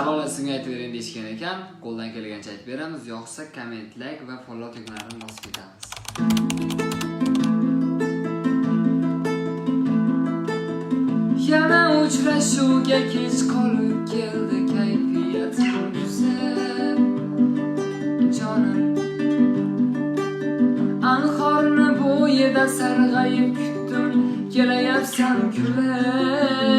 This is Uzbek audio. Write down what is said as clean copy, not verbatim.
Savolat sizga aytib bering deyishgan ekan. Qo'ldan kelgancha aytib beramiz. Yoqsa komment, like va follow tugmalarini bosib ketamiz. Yana uchrashuvga kech qolib keldi kayfiyatim buzib. Jonim anhorni bo'yida sarg'ayib kutdim, kelayapsan kulib.